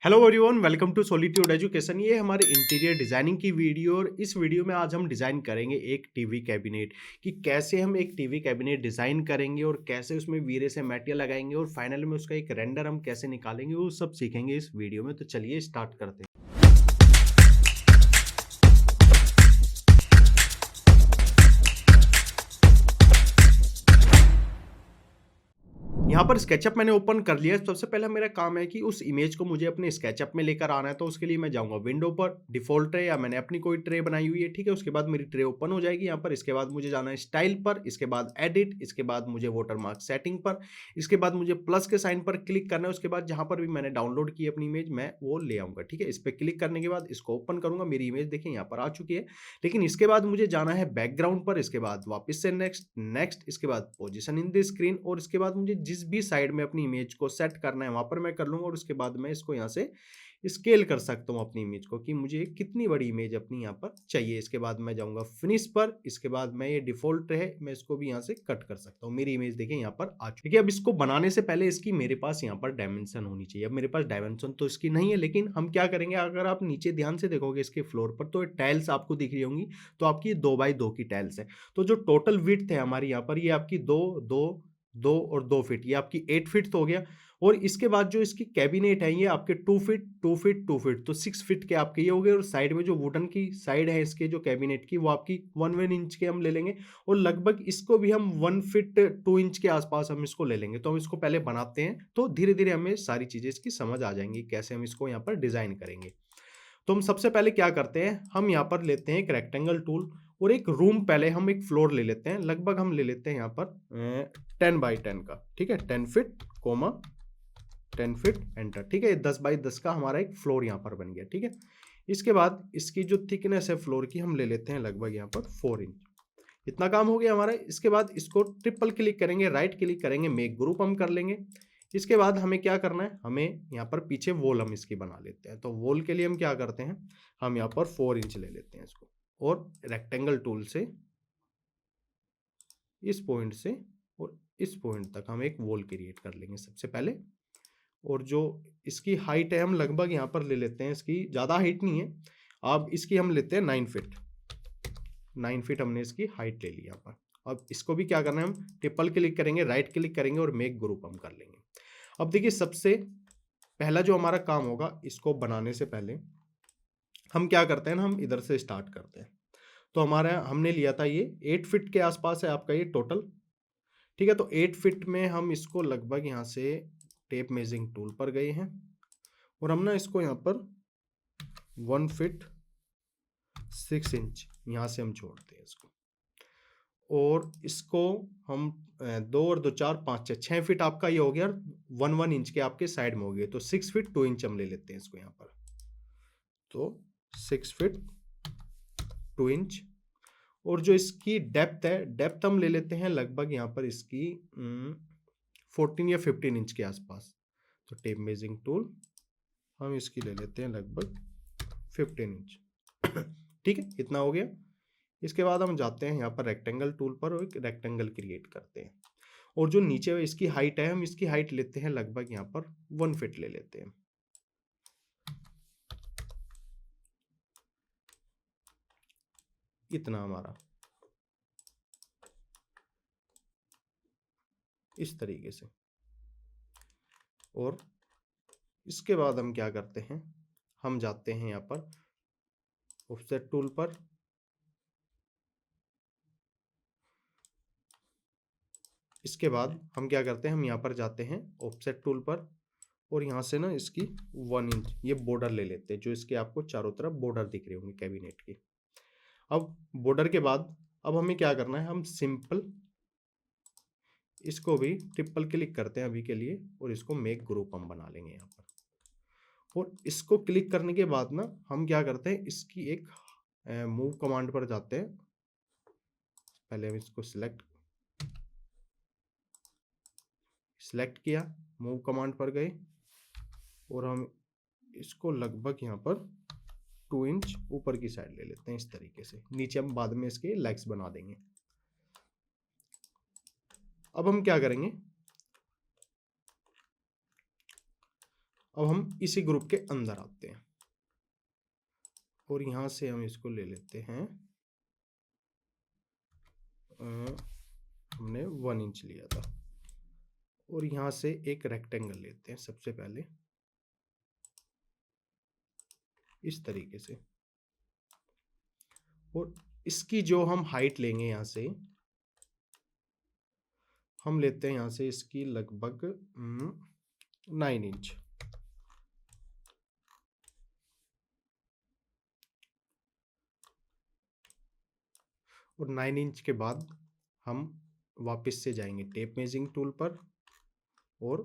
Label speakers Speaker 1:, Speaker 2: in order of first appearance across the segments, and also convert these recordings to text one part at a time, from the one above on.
Speaker 1: Hello everyone, welcome to solitude education. ये हमारे interior designing की वीडियो और इस वीडियो में आज हम डिजाइन करेंगे एक टीवी कैबिनेट कि कैसे हम एक टीवी कैबिनेट डिजाइन करेंगे और कैसे उसमें वीरे से मटेरियल लगाएंगे और फाइनल में उसका एक रेंडर हम कैसे निकालेंगे, वो सब सीखेंगे इस वीडियो में। तो चलिए स्टार्ट करते हैं। यहाँ पर स्केचअप मैंने ओपन कर लिया है। सबसे पहला मेरा काम है कि उस इमेज को मुझे अपने स्केचअप में लेकर आना है, तो उसके लिए मैं जाऊँगा विंडो पर, डिफ़ॉल्ट ट्रे या मैंने अपनी कोई ट्रे बनाई हुई है, ठीक है? उसके बाद मेरी ट्रे ओपन हो जाएगी यहाँ पर। इसके बाद मुझे जाना है स्टाइल पर, इसके बाद एडिट, इसके बाद मुझे वाटरमार्क सेटिंग पर, इसके बाद मुझे प्लस के साइन पर क्लिक करना है। उसके बाद जहाँ पर भी मैंने डाउनलोड की अपनी इमेज मैं वो ले आऊँगा, ठीक है? इस पे क्लिक करने के बाद इसको ओपन करूँगा। मेरी इमेज देखिए यहाँ पर आ चुकी है। लेकिन इसके बाद मुझे जाना है बैकग्राउंड पर, इसके बाद वापस से नेक्स्ट, नेक्स्ट, इसके बाद पोजीशन इन द स्क्रीन और इसके बाद मुझे जिस भी साइड में अपनी इमेज को सेट करना है वहां पर मैं कर लूंगा। और उसके बाद मैं इसको यहाँ से स्केल कर सकता हूँ अपनी इमेज को कि मुझे कितनी बड़ी इमेज अपनी यहाँ पर चाहिए। इसके बाद मैं जाऊंगा फिनिश पर, इसके बाद मैं ये डिफॉल्ट है मैं इसको भी यहाँ से कट कर सकता हूँ। मेरी इमेज देखिए यहाँ पर आ चुकी है। अब इसको बनाने से पहले इसकी मेरे पास यहाँ पर डायमेंशन होनी चाहिए। अब मेरे पास डायमेंशन तो इसकी नहीं है, लेकिन हम क्या करेंगे, अगर आप नीचे ध्यान से देखोगे इसके फ्लोर पर तो टाइल्स आपको दिख रही होंगी। तो आपकी 2x2 की टाइल्स है। तो जो टोटल विड्थ है हमारी यहाँ पर, ये आपकी 2 और 2 फीट, ये आपकी 8 फीट तो हो गया। और इसके बाद जो इसकी कैबिनेट है ये आपके 2 फीट 2 फीट 2 फीट, तो 6 फीट के आपके ये हो गए। और साइड में जो वुडन की साइड है इसके जो कैबिनेट की, वो आपकी 1 इंच के हम ले लेंगे। और लगभग इसको भी हम 1 फीट 2 इंच के आसपास हम इसको ले लेंगे। तो हम इसको पहले बनाते हैं, तो धीरे धीरे हमें सारी चीजें इसकी समझ आ जाएंगी कैसे हम इसको यहाँ पर डिजाइन करेंगे। तो हम सबसे पहले क्या करते हैं, हम यहाँ पर लेते हैं एक रेक्टेंगल टूल और एक रूम, पहले हम एक फ्लोर ले लेते हैं। लगभग हम ले लेते हैं यहाँ पर 10x10 का, ठीक है? 10 फीट कोमा 10 फीट एंटर, ठीक है? 10x10 का हमारा एक फ्लोर यहाँ पर बन गया, ठीक है? इसके बाद इसकी जो थिकनेस है फ्लोर की हम ले लेते हैं लगभग यहाँ पर 4 इंच। इतना काम हो गया हमारा। इसके बाद इसको ट्रिपल क्लिक करेंगे, राइट क्लिक करेंगे, मेक ग्रुप हम कर लेंगे। इसके बाद हमें क्या करना है, हमें यहाँ पर पीछे वॉल हम इसकी बना लेते हैं। तो वॉल के लिए हम क्या करते हैं, हम यहाँ पर 4 इंच ले लेते हैं इसको और रेक्टेंगल टूल से इस पॉइंट से और इस पॉइंट तक हम एक वॉल क्रिएट कर लेंगे सबसे पहले। और जो इसकी हाइट है हम लगभग यहाँ पर ले लेते हैं, इसकी ज़्यादा हाइट नहीं है। अब इसकी हम लेते हैं 9 फीट। 9 फीट हमने इसकी हाइट ले ली यहाँ पर। अब इसको भी क्या करना है, हम ट्रिपल क्लिक करेंगे, राइट क्लिक करेंगे और मेक ग्रुप हम कर लेंगे। अब देखिए सबसे पहला जो हमारा काम होगा, इसको बनाने से पहले हम क्या करते हैं ना, हम इधर से स्टार्ट करते हैं। तो हमारा हमने लिया था ये 8 फीट के आसपास है आपका ये टोटल, ठीक है? तो 8 फीट में हम इसको लगभग यहाँ से टेप मेजरिंग टूल पर गए हैं और हम ना इसको यहाँ पर 1 फीट 6 इंच यहाँ से हम छोड़ते हैं इसको। और इसको हम 2 और 2 4 5 6 फीट आपका ये हो गया। 1 इंच के आपके साइड में हो गए, तो 6 फीट 2 इंच हम ले लेते हैं इसको यहाँ पर। तो 6 फीट 2 इंच। और जो इसकी डेप्थ है, डेप्थ हम ले लेते हैं लगभग यहाँ पर इसकी 14 या 15 इंच के आसपास। तो टेप मेजरिंग टूल हम इसकी ले लेते हैं लगभग 15 इंच। ठीक है, इतना हो गया। इसके बाद हम जाते हैं यहाँ पर रेक्टेंगल टूल पर और एक रेक्टेंगल क्रिएट करते हैं। और जो नीचे इसकी हाइट है, हम इसकी हाइट लेते हैं लगभग यहाँ पर 1 फीट ले लेते हैं। इतना हमारा इस तरीके से। और इसके बाद हम क्या करते हैं, हम जाते हैं यहाँ पर ऑफसेट टूल पर। इसके बाद हम क्या करते हैं, हम यहाँ पर जाते हैं ऑफसेट टूल पर और यहाँ से ना इसकी 1 इंच ये बॉर्डर ले लेते हैं, जो इसके आपको चारों तरफ बॉर्डर दिख रहे होंगे कैबिनेट के। अब बॉर्डर के बाद अब हमें क्या करना है, हम सिंपल इसको भी ट्रिपल क्लिक करते हैं अभी के लिए और इसको मेक ग्रुप हम बना लेंगे यहाँ पर। और इसको क्लिक करने के बाद ना हम क्या करते हैं, इसकी एक मूव कमांड पर जाते हैं। पहले हम इसको सिलेक्ट किया, मूव कमांड पर गए और हम इसको लगभग यहाँ पर 2 इंच ऊपर की साइड ले लेते हैं इस तरीके से। नीचे हम बाद में इसके लेग्स बना देंगे। अब हम क्या करेंगे, अब हम इसी ग्रुप के अंदर आते हैं और यहाँ से हम इसको ले लेते हैं, हमने 1 इंच लिया था, और यहाँ से एक रेक्टेंगल लेते हैं सबसे पहले इस तरीके से, और इसकी जो हम हाइट लेंगे यहाँ से, हम लेते हैं यहाँ से इसकी लगभग 9 इंच। और 9 इंच के बाद हम वापस से जाएंगे टेप मेजरिंग टूल पर और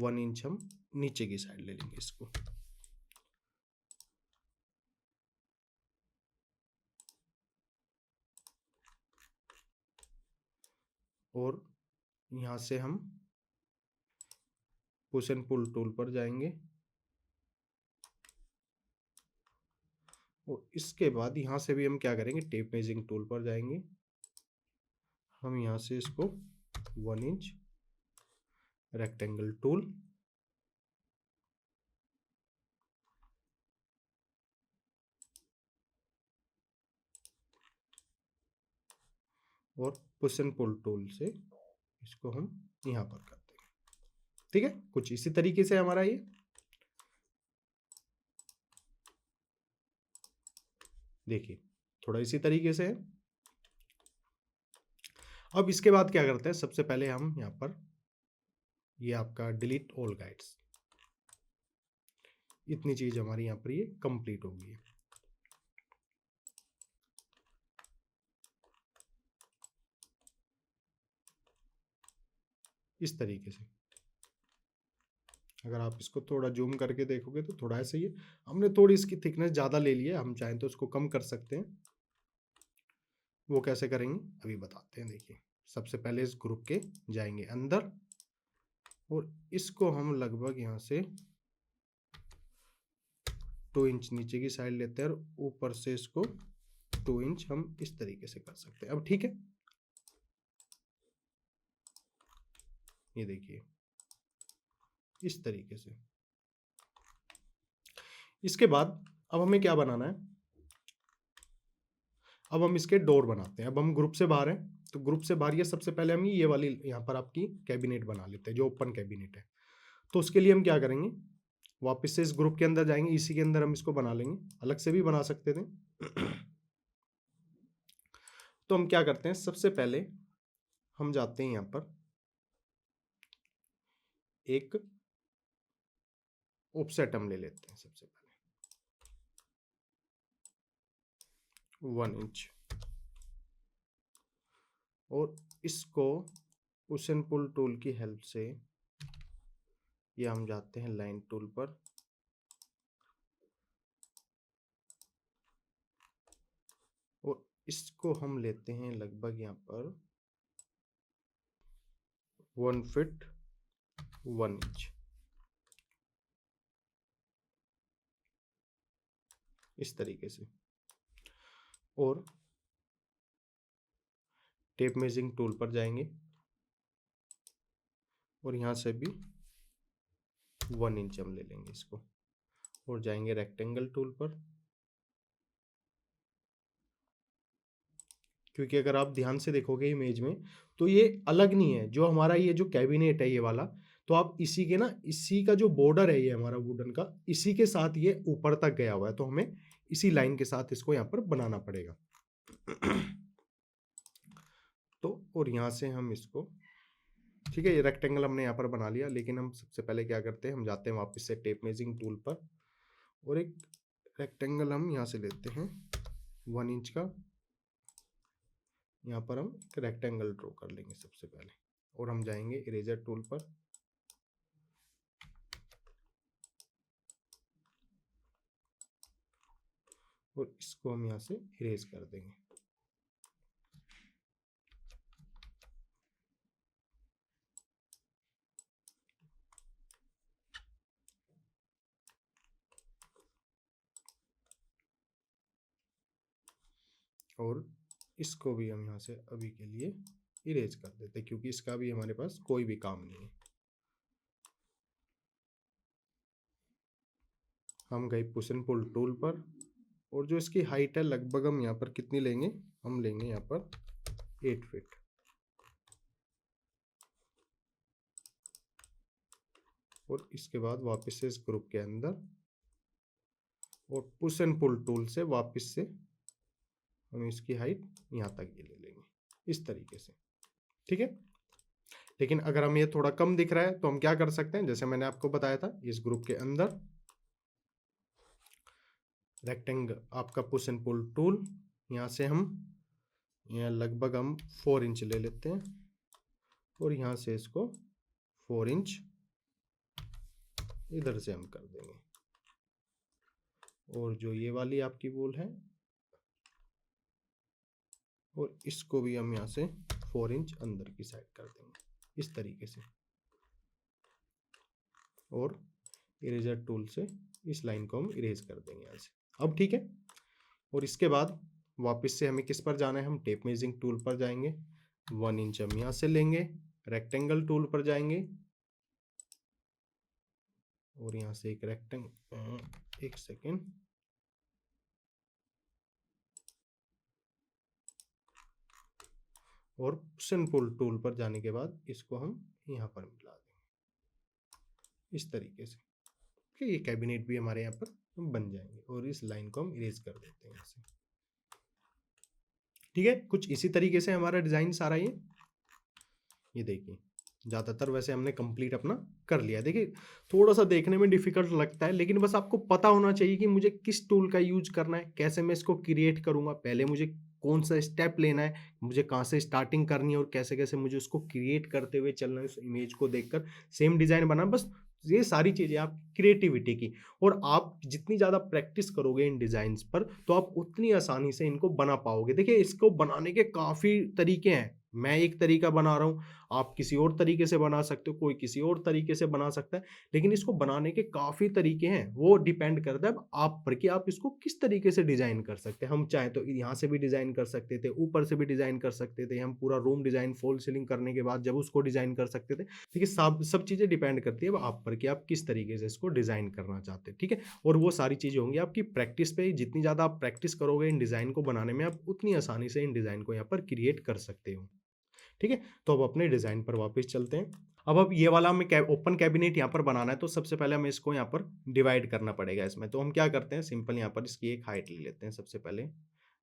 Speaker 1: 1 इंच हम नीचे की साइड ले लेंगे इसको। और यहाँ से हम पुश एंड पुल टूल पर जाएंगे और इसके बाद यहाँ से भी हम क्या करेंगे, टेप मेजरिंग टूल पर जाएंगे, हम यहाँ से इसको 1 इंच रेक्टेंगल टूल और पुश एंड पुल टूल से इसको हम यहाँ पर कर देंगे। ठीक है, कुछ इसी तरीके से हमारा ये देखिए थोड़ा इसी तरीके से है। अब इसके बाद क्या करते हैं, सबसे पहले हम यहाँ पर ये आपका डिलीट ऑल गाइड्स, इतनी चीज हमारी यहाँ पर ये कंप्लीट हो गई है। इस तरीके से अगर आप इसको थोड़ा जूम करके देखोगे तो थोड़ा ऐसा ही है, हमने थोड़ी इसकी थिकनेस ज़्यादा ले ली है, हम चाहें तो उसको कम कर सकते हैं। वो कैसे करेंगे अभी बताते हैं। देखिए सबसे पहले इस ग्रुप के जाएंगे अंदर और इसको हम लगभग यहाँ से 2 इंच नीचे की साइड लेते हैं और ऊपर से इसको 2 इंच हम इस तरीके से कर सकते हैं। अब ठीक है, ये देखिए इस तरीके से। इसके बाद अब हमें क्या बनाना है, अब हम इसके डोर बनाते हैं। अब हम ग्रुप से बाहर हैं तो ग्रुप से बाहर ये सबसे पहले हम ये वाली यहाँ पर आपकी कैबिनेट बना लेते हैं जो ओपन कैबिनेट है। तो उसके लिए हम क्या करेंगे, वापस से इस ग्रुप के अंदर जाएंगे, इसी के अंदर हम इसको बना लेंगे, अलग से भी बना सकते थे। तो हम क्या करते हैं, सबसे पहले हम जाते हैं यहाँ पर एक ऑफसेट हम ले लेते हैं सबसे पहले 1 इंच, और इसको पुश एंड पुल टूल की हेल्प से ये हम जाते हैं लाइन टूल पर और इसको हम लेते हैं लगभग यहाँ पर 1 फीट 1 इंच इस तरीके से, और टेप मेजरिंग टूल पर जाएंगे और यहाँ से भी 1 इंच हम ले लेंगे इसको और जाएंगे रेक्टेंगल टूल पर। क्योंकि अगर आप ध्यान से देखोगे इमेज में तो ये अलग नहीं है, जो हमारा ये जो कैबिनेट है ये वाला, तो आप इसी के ना, इसी का जो बॉर्डर है ये हमारा वुडन का, इसी के साथ ये ऊपर तक गया हुआ है, तो हमें इसी लाइन के साथ इसको यहाँ पर बनाना पड़ेगा। तो और यहाँ से हम इसको, ठीक है, ये रेक्टेंगल हमने यहाँ पर बना लिया, लेकिन हम सबसे पहले क्या करते हैं, हम जाते हैं वापस से टेप मेजरिंग टूल पर और एक रेक्टेंगल हम यहाँ से लेते हैं 1 इंच का, यहाँ पर हम एक रेक्टेंगल ड्रॉ कर लेंगे सबसे पहले और हम जाएंगे इरेजर टूल पर और इसको हम यहाँ से इरेज कर देंगे। और इसको भी हम यहाँ से अभी के लिए इरेज कर देते हैं क्योंकि इसका भी हमारे पास कोई भी काम नहीं है। हम गए पुश एंड पुल टूल पर, और जो इसकी हाइट है लगभग हम यहाँ पर कितनी लेंगे, हम लेंगे यहाँ पर 8 फीट। और इसके बाद वापस से इस ग्रुप के अंदर, और पुश एंड पुल टूल से वापस से हम इसकी हाइट यहाँ तक ये ले लेंगे इस तरीके से, ठीक है। लेकिन अगर हम ये थोड़ा कम दिख रहा है तो हम क्या कर सकते हैं, जैसे मैंने आपको बताया था, इस ग्रुप के अंदर रेक्टेंगल आपका पुश एंड पुल टूल, यहाँ से हम यहाँ लगभग हम 4 इंच ले लेते हैं, और यहाँ से इसको 4 इंच इधर से हम कर देंगे। और जो ये वाली आपकी वॉल है, और इसको भी हम यहाँ से 4 इंच अंदर की साइड कर देंगे इस तरीके से, और इरेजर टूल से इस लाइन को हम इरेज कर देंगे यहाँ से। अब ठीक है। और इसके बाद वापस से हमें किस पर जाना है, हम टेप मेजरिंग टूल पर जाएंगे, 1 इंच हम यहाँ से लेंगे, रेक्टेंगल टूल पर जाएंगे, और यहाँ से एक एक सेकेंड, और पुश एंड पुल टूल पर जाने के बाद इसको हम यहाँ पर मिला देंगे इस तरीके से, कि ये कैबिनेट भी हमारे यहाँ पर बन जाएंगे। और इस लाइन को हम इरेज कर देते हैं यहाँ से, ठीक है। कुछ इसी तरीके से हमारा डिजाइन सारा ये देखिए, ज़्यादातर वैसे हमने कंप्लीट अपना कर लिया। देखिए थोड़ा सा देखने में डिफिकल्ट लगता है, लेकिन बस आपको पता होना चाहिए कि मुझे किस टूल का यूज करना है, कैसे मैं इसको क्रिएट करूंगा, पहले मुझे कौन सा स्टेप लेना है, मुझे कहाँ से स्टार्टिंग करनी है, और कैसे कैसे मुझे उसको क्रिएट करते हुए चलना है, उस इमेज को देखकर सेम डिजाइन बना। बस ये सारी चीज़ें आप क्रिएटिविटी की, और आप जितनी ज़्यादा प्रैक्टिस करोगे इन डिज़ाइंस पर तो आप उतनी आसानी से इनको बना पाओगे। देखिए इसको बनाने के काफ़ी तरीके हैं, मैं एक तरीका बना रहा हूँ, आप किसी और तरीके से बना सकते हो, कोई किसी और तरीके से बना सकता है, लेकिन इसको बनाने के काफ़ी तरीके हैं। वो डिपेंड करता है अब आप पर कि आप इसको किस तरीके से डिज़ाइन कर सकते हैं। हम चाहें तो यहाँ से भी डिज़ाइन कर सकते थे, ऊपर से भी डिज़ाइन कर सकते थे, हम पूरा रूम डिज़ाइन फॉल सीलिंग करने के बाद जब उसको डिज़ाइन कर सकते थे। देखिए सब चीज़ें डिपेंड करती है अब आप पर कि आप किस तरीके से इसको डिज़ाइन करना चाहते हैं, ठीक है। और वो सारी चीज़ें होंगी आपकी प्रैक्टिस पे, जितनी ज़्यादा आप प्रैक्टिस करोगे इन डिज़ाइन को बनाने में, आप उतनी आसानी से इन डिज़ाइन को यहाँ पर क्रिएट कर सकते हो, ठीक है। तो अब अपने डिजाइन पर वापस चलते हैं। अब ये वाला हमें ओपन कैबिनेट यहाँ पर बनाना है, तो सबसे पहले हमें इसको यहाँ पर डिवाइड करना पड़ेगा इसमें। तो हम क्या करते हैं, सिंपल यहाँ पर इसकी एक हाइट ले लेते हैं। सबसे पहले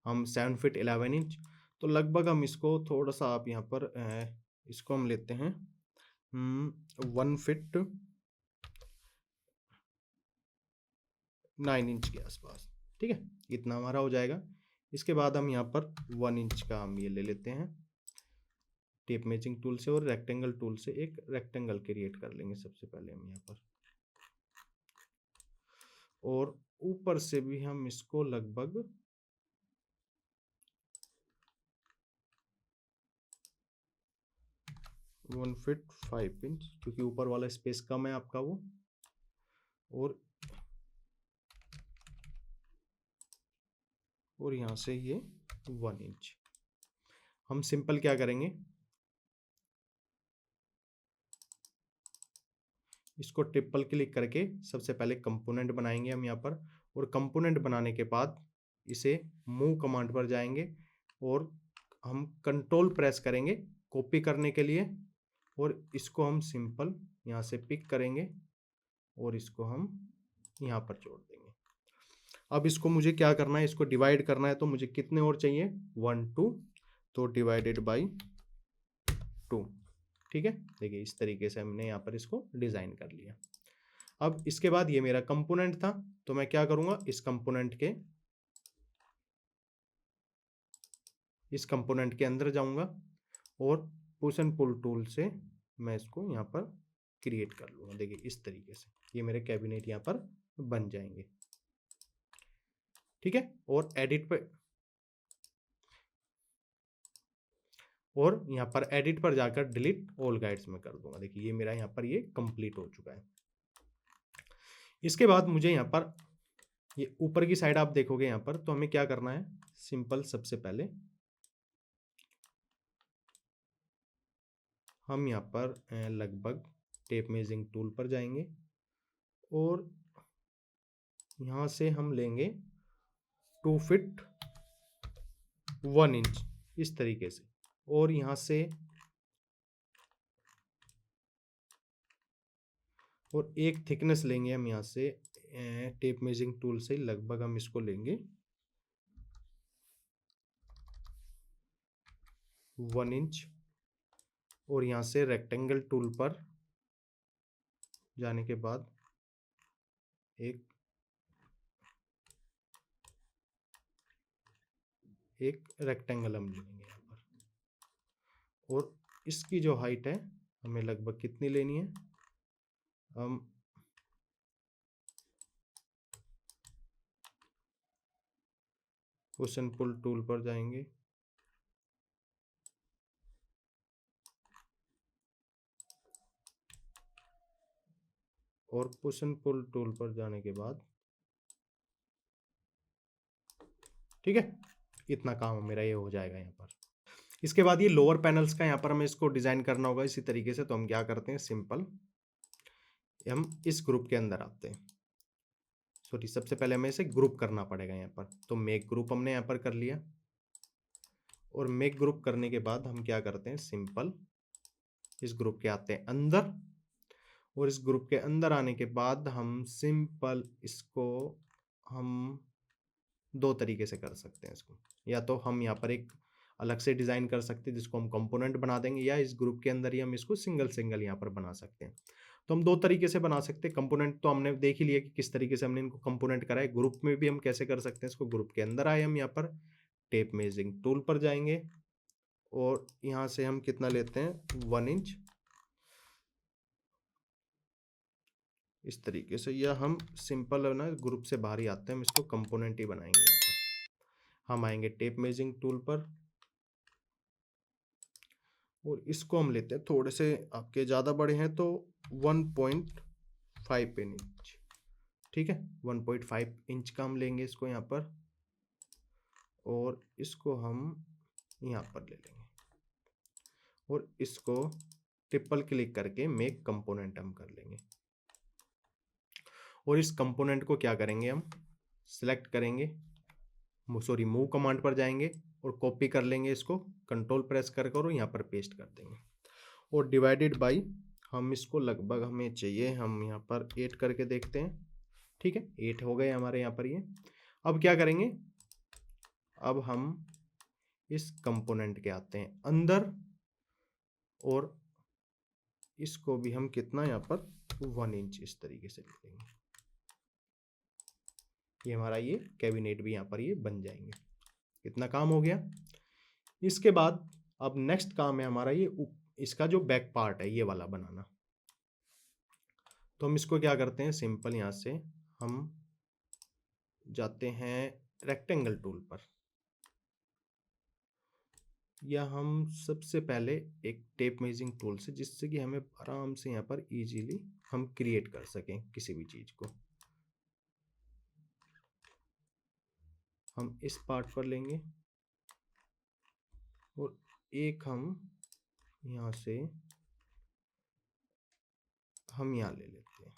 Speaker 1: हम 7 फीट 11 इंच, तो लगभग हम इसको थोड़ा सा आप यहाँ पर इसको हम लेते हैं 1 फीट 9 इंच के आसपास, ठीक है। इतना हमारा हो जाएगा। इसके बाद हम यहाँ पर 1 इंच का हम ये ले लेते हैं टेप मैचिंग टूल से, और रेक्टेंगल टूल से एक रेक्टेंगल क्रिएट कर लेंगे सबसे पहले हम यहाँ पर, और ऊपर से भी हम इसको लगभग 1 फीट 5 इंच, क्योंकि ऊपर वाला स्पेस कम है आपका वो, और यहाँ से ये 1 इंच। हम सिंपल क्या करेंगे, इसको ट्रिपल क्लिक करके सबसे पहले कंपोनेंट बनाएंगे हम यहाँ पर, और कंपोनेंट बनाने के बाद इसे मूव कमांड पर जाएंगे, और हम कंट्रोल प्रेस करेंगे कॉपी करने के लिए, और इसको हम सिंपल यहाँ से पिक करेंगे, और इसको हम यहाँ पर जोड़ देंगे। अब इसको मुझे क्या करना है, इसको डिवाइड करना है, तो मुझे कितने और चाहिए, 1 2, तो डिवाइडेड बाई 2, ठीक है। देखिए इस तरीके से हमने यहाँ पर इसको डिजाइन कर लिया। अब इसके बाद ये मेरा कंपोनेंट था, तो मैं क्या करूंगा, इस कंपोनेंट के अंदर जाऊंगा, और पुश एंड पुल टूल से मैं इसको यहाँ पर क्रिएट कर लूंगा। देखिए इस तरीके से ये मेरे कैबिनेट यहाँ पर बन जाएंगे, ठीक है। और यहाँ पर एडिट पर जाकर डिलीट ऑल गाइड्स में कर दूंगा। देखिए ये मेरा यहाँ पर ये कंप्लीट हो चुका है। इसके बाद मुझे यहाँ पर ये ऊपर की साइड आप देखोगे यहाँ पर, तो हमें क्या करना है, सिंपल सबसे पहले हम यहाँ पर लगभग टेप मेजरिंग टूल पर जाएंगे, और यहाँ से हम लेंगे 2 फीट 1 इंच इस तरीके से, और यहाँ से और एक थिकनेस लेंगे हम यहाँ से टेप मेजरिंग टूल से लगभग हम इसको लेंगे 1 इंच, और यहाँ से रेक्टेंगल टूल पर जाने के बाद एक रेक्टेंगल हम लेंगे यहाँ पर, और इसकी जो हाइट है हमें लगभग कितनी लेनी है, हम पुश एंड पुल टूल पर जाएंगे और पुश एंड पुल टूल पर जाने के बाद, ठीक है, इतना काम मेरा ये हो जाएगा यहाँ पर। इसके बाद ये लोअर पैनल्स का यहाँ पर हमें इसको डिजाइन करना होगा इसी तरीके से। तो हम क्या करते हैं, सिंपल हम इस ग्रुप के अंदर आते हैं। सॉरी, सबसे पहले हमें इसे ग्रुप करना पड़ेगा यहाँ पर। तो मेक ग्रुप हमने यहाँ पर कर लिया, और मेक ग्रुप करने के बाद हम क्या करते हैं, सिंपल इस ग्रुप के आते हैं अंदर, और इस ग्रुप के अंदर आने के बाद हम सिंपल इसको हम दो तरीके से कर सकते हैं इसको। या तो हम यहाँ पर एक अलग से डिज़ाइन कर सकते हैं जिसको हम कंपोनेंट बना देंगे, या इस ग्रुप के अंदर ही हम इसको सिंगल सिंगल यहाँ पर बना सकते हैं। तो हम दो तरीके से बना सकते हैं। कंपोनेंट तो हमने देख ही लिया कि किस तरीके से हमने इनको कंपोनेंट करा है। ग्रुप में भी हम कैसे कर सकते हैं इसको। ग्रुप के अंदर आए हम यहाँ पर टेप मेजरिंग टूल पर जाएंगे, और यहाँ से हम कितना लेते हैं, 1 इंच इस तरीके से। या हम सिंपल है ना, ग्रुप से बाहर ही आते हैं, हम इसको कंपोनेंट ही बनाएंगे। यहाँ पर हम आएंगे टेप मेजरिंग टूल पर, और इसको हम लेते हैं थोड़े से, आपके ज़्यादा बड़े हैं तो 1.5 इंच, ठीक है, 1.5 इंच का हम लेंगे इसको यहाँ पर, और इसको हम यहाँ पर ले लेंगे, और इसको ट्रिपल क्लिक करके मेक कंपोनेंट हम कर लेंगे। और इस कंपोनेंट को क्या करेंगे, हम सिलेक्ट करेंगे, सॉरी मूव कमांड पर जाएंगे और कॉपी कर लेंगे इसको, कंट्रोल प्रेस कर कर और यहाँ पर पेस्ट कर देंगे, और डिवाइडेड बाई हम इसको लगभग हमें चाहिए, हम यहाँ पर 8 करके देखते हैं, ठीक है, 8 हो गए हमारे यहाँ पर ये। अब क्या करेंगे, अब हम इस कंपोनेंट के आते हैं अंदर, और इसको भी हम कितना यहाँ पर 1 इंच इस तरीके से ले लेंगे। ये हमारा ये कैबिनेट भी यहाँ पर ये बन जाएंगे। इतना काम हो गया। इसके बाद अब नेक्स्ट काम है हमारा ये इसका जो बैक पार्ट है ये वाला बनाना। तो हम इसको क्या करते हैं, सिंपल यहाँ से हम जाते हैं रेक्टेंगल टूल पर, या हम सबसे पहले एक टेप मेजरिंग टूल से, जिससे कि हमें आराम से यहाँ पर इजीली हम क्रिएट कर सकें किसी भी चीज़ को। हम इस पार्ट पर लेंगे, और एक हम यहाँ से हम यहाँ ले लेते हैं,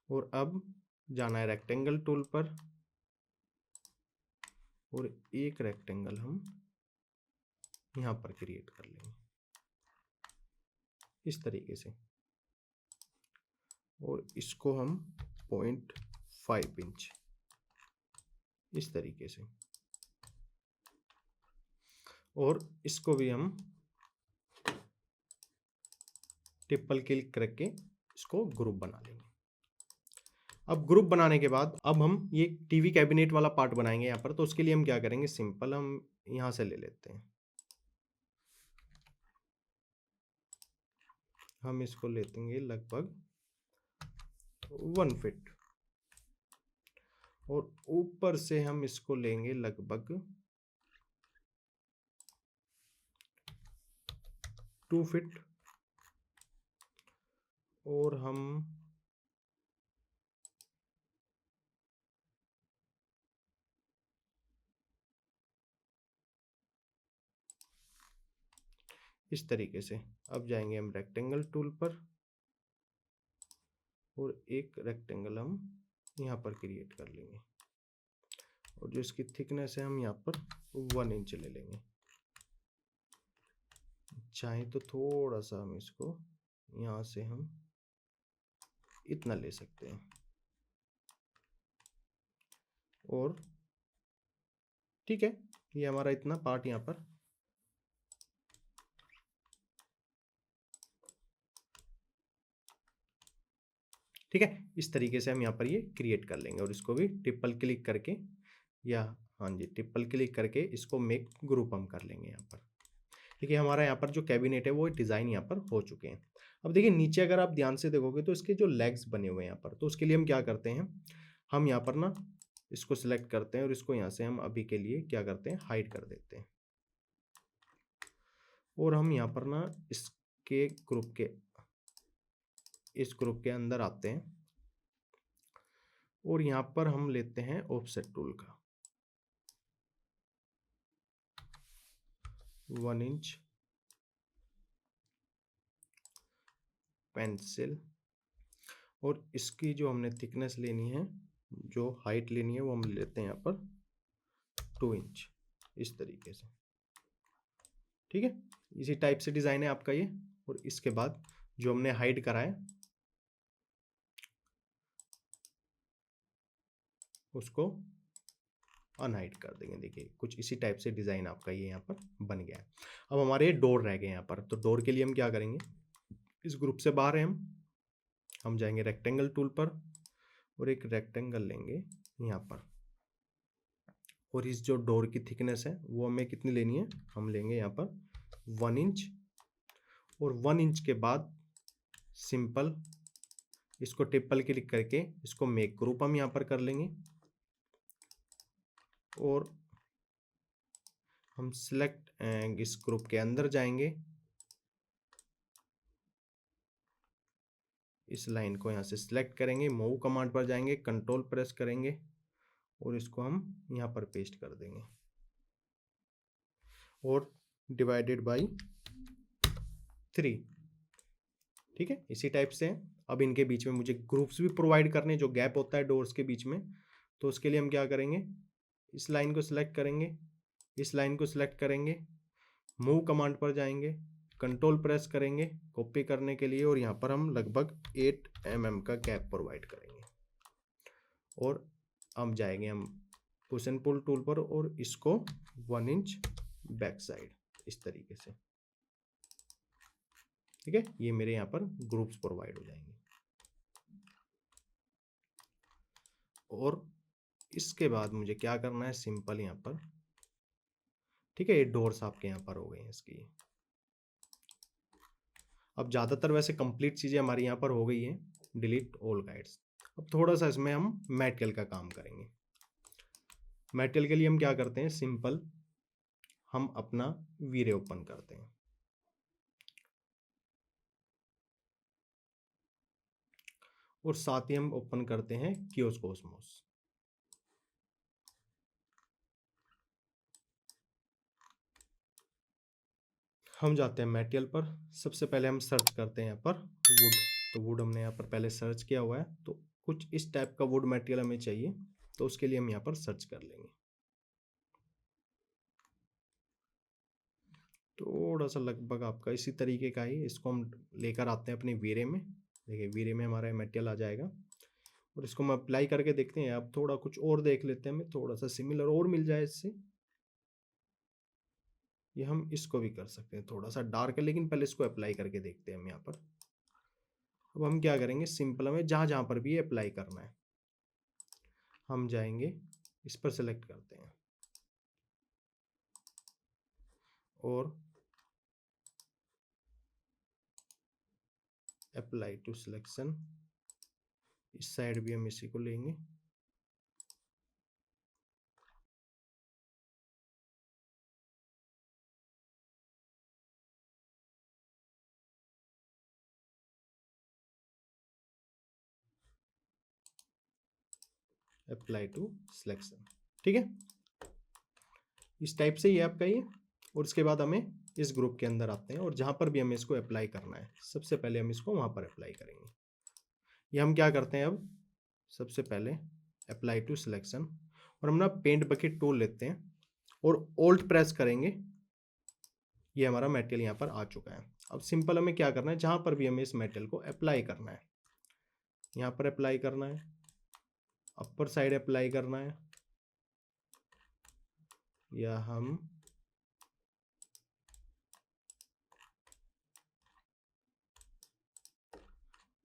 Speaker 1: और अब जाना है रेक्टेंगल टूल पर, और एक रेक्टेंगल हम यहाँ पर क्रिएट कर लेंगे इस तरीके से, और इसको हम 0.5 इंच इस तरीके से, और इसको भी हम ट्रिपल क्लिक करके इसको ग्रुप बना लेंगे। अब ग्रुप बनाने के बाद अब हम ये टीवी कैबिनेट वाला पार्ट बनाएंगे यहाँ पर। तो उसके लिए हम क्या करेंगे, सिंपल हम यहाँ से ले लेते हैं, हम इसको लेते हैं लगभग 1 फीट, और ऊपर से हम इसको लेंगे लगभग 2 फीट, और हम इस तरीके से। अब जाएंगे हम रेक्टेंगल टूल पर, और एक रेक्टेंगल हम यहाँ पर क्रिएट कर लेंगे और जो इसकी थिकनेस है हम यहाँ पर 1 इंच ले लेंगे। चाहे तो थोड़ा सा हम इसको यहाँ से हम इतना ले सकते हैं और ठीक है, ये हमारा इतना पार्ट यहाँ पर ठीक है। इस तरीके से हम यहाँ पर ये क्रिएट कर लेंगे और इसको भी ट्रिपल क्लिक करके या हाँ जी ट्रिपल क्लिक करके इसको मेक ग्रुप हम कर लेंगे यहाँ पर। देखिए हमारा यहाँ पर जो कैबिनेट है वो डिज़ाइन यहाँ पर हो चुके हैं। अब देखिए नीचे अगर आप ध्यान से देखोगे तो इसके जो लेग्स बने हुए हैं यहाँ पर, तो उसके लिए हम क्या करते हैं, हम यहाँ पर ना इसको सिलेक्ट करते हैं और इसको यहाँ से हम अभी के लिए क्या करते हैं, हाइड कर देते हैं और हम यहाँ पर ना इसके ग्रुप के इस ग्रुप के अंदर आते हैं और यहाँ पर हम लेते हैं ऑफसेट टूल का 1 इंच पेंसिल और इसकी जो हमने थिकनेस लेनी है, जो हाइट लेनी है वो हम लेते हैं यहाँ पर 2 इंच इस तरीके से। ठीक है, इसी टाइप से डिज़ाइन है आपका ये। और इसके बाद जो हमने हाइड करा है उसको अनहाइड कर देंगे। देखिए कुछ इसी टाइप से डिज़ाइन आपका ये यहाँ पर बन गया है। अब हमारे डोर रह गए यहाँ पर, तो डोर के लिए हम क्या करेंगे, इस ग्रुप से बाहर हैं हम जाएंगे रेक्टेंगल टूल पर और एक रेक्टेंगल लेंगे यहाँ पर और इस जो डोर की थिकनेस है वो हमें कितनी लेनी है, हम लेंगे यहाँ पर 1 इंच और 1 इंच के बाद सिंपल इसको ट्रिपल क्लिक करके इसको मेक ग्रुप हम यहाँ पर कर लेंगे और हम सिलेक्ट इस ग्रुप के अंदर जाएंगे, इस लाइन को यहाँ से सिलेक्ट करेंगे, मूव कमांड पर जाएंगे, कंट्रोल प्रेस करेंगे और इसको हम यहाँ पर पेस्ट कर देंगे और डिवाइडेड बाय 3। ठीक है, इसी टाइप से अब इनके बीच में मुझे ग्रुप्स भी प्रोवाइड करने, जो गैप होता है डोर्स के बीच में, तो उसके लिए हम क्या करेंगे, इस लाइन को सिलेक्ट करेंगे, इस लाइन को सिलेक्ट करेंगे, मूव कमांड पर जाएंगे, कंट्रोल प्रेस करेंगे कॉपी करने के लिए और यहाँ पर हम लगभग 8 mm का गैप प्रोवाइड करेंगे और हम जाएंगे हम पुश एंड पुल टूल पर और इसको 1 इंच बैक साइड इस तरीके से। ठीक है, ये मेरे यहाँ पर ग्रुप्स प्रोवाइड हो जाएंगे और इसके बाद मुझे क्या करना है, सिंपल यहाँ पर ठीक है, ये डोर्स आपके यहाँ पर हो गए हैं इसकी। अब ज़्यादातर वैसे कंप्लीट चीज़ें हमारी यहाँ पर हो गई हैं, डिलीट ऑल गाइड्स। अब थोड़ा सा इसमें हम मटेरियल का काम करेंगे। मटेरियल के लिए हम क्या करते हैं, सिंपल हम अपना वीरे ओपन करते हैं और साथ ही हम ओपन करते हैं कियोस्क कॉस्मोस। हम जाते हैं मटेरियल पर, सबसे पहले हम सर्च करते हैं यहाँ पर वुड। तो वुड हमने यहाँ पर पहले सर्च किया हुआ है, तो कुछ इस टाइप का वुड मटेरियल हमें चाहिए, तो उसके लिए हम यहाँ पर सर्च कर लेंगे। थोड़ा सा लगभग आपका इसी तरीके का ही, इसको हम लेकर आते हैं अपने वीरे में। देखिए वीरे में हमारा मटेरियल आ जाएगा और इसको हम अप्लाई करके देखते हैं। अब थोड़ा कुछ और देख लेते हैं, हमें थोड़ा सा सिमिलर और मिल जाए इससे, ये हम इसको भी कर सकते हैं, थोड़ा सा डार्क है लेकिन पहले इसको अप्लाई करके देखते हैं हम यहाँ पर। अब हम क्या करेंगे, सिंपल हमें जहाँ जहाँ पर भी ये अप्लाई करना है हम जाएंगे, इस पर सेलेक्ट करते हैं और अप्लाई टू सिलेक्शन, इस साइड भी हम इसी को लेंगे अप्लाई टू सिलेक्शन। ठीक है, इस टाइप से ये आपका ये। और इसके बाद हमें इस ग्रुप के अंदर आते हैं और जहाँ पर भी हमें इसको अप्लाई करना है, सबसे पहले हम इसको वहाँ पर अप्लाई करेंगे। ये हम क्या करते हैं अब, सबसे पहले अप्लाई टू सिलेक्शन, और हम ना पेंट बकेट टूल लेते हैं और ओल्ट प्रेस करेंगे। ये हमारा मेटेरियल यहाँ पर आ चुका है। अब सिंपल हमें क्या करना है, जहाँ पर भी हमें इस मेटेरियल को अप्लाई करना है, यहाँ पर अप्लाई करना है, अपर साइड अप्लाई करना है, या हम